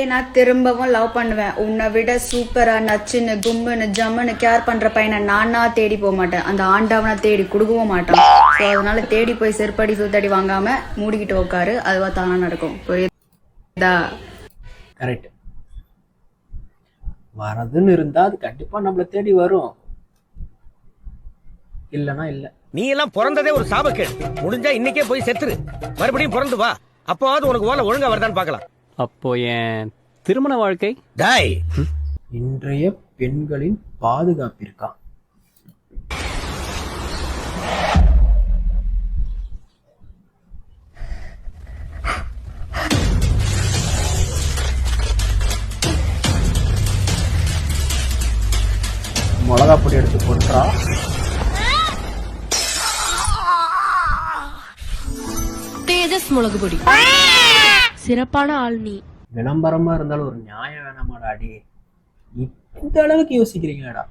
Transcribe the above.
நான் திரும்பவும் லவ் பண்ணுவேன். உன்னை விட சூப்பரா நச்சுன்னு கும்முன்னு ஜம்முன்னு கேர் பண்ற பையனை நானா தேடி போக மாட்டேன். அந்த ஆண்டவனை தேடி கொடுக்கவும் மாட்டான். ஸோ அதனால தேடி போய் செருப்படி சுத்தடி வாங்காம மூடிக்கிட்டு உட்காரு. அதுவா தானா நடக்கும். புரியுதா? கரெக்ட். வரதுன்னு இருந்தா அது கண்டிப்பா நம்மள தேடி வரும், இல்லனா இல்ல. நீ எல்லாம் பிறந்ததே ஒரு சாபக்கேடு. முடிஞ்சா இன்னைக்கே போய் செத்துரு, மறுபடியும் பிறந்து வா. அப்போவாது உனக்கு ஓலை ஒழுங்கா வருதான்னு பார்க்கலாம். அப்போ என் திருமண வாழ்க்கை டாய். இன்றைய பெண்களின் பாதுகாப்பிற்கா? மிளகா பொடி எடுத்து போட்டா தேஜஸ் மிளகு பொடி. சிறப்பான ஆள் நீ. விளம்பரமா இருந்தாலும் ஒரு நியாயம் வேணாமாடா? அடி இந்த அளவுக்கு யோசிக்கிறீங்களாடா?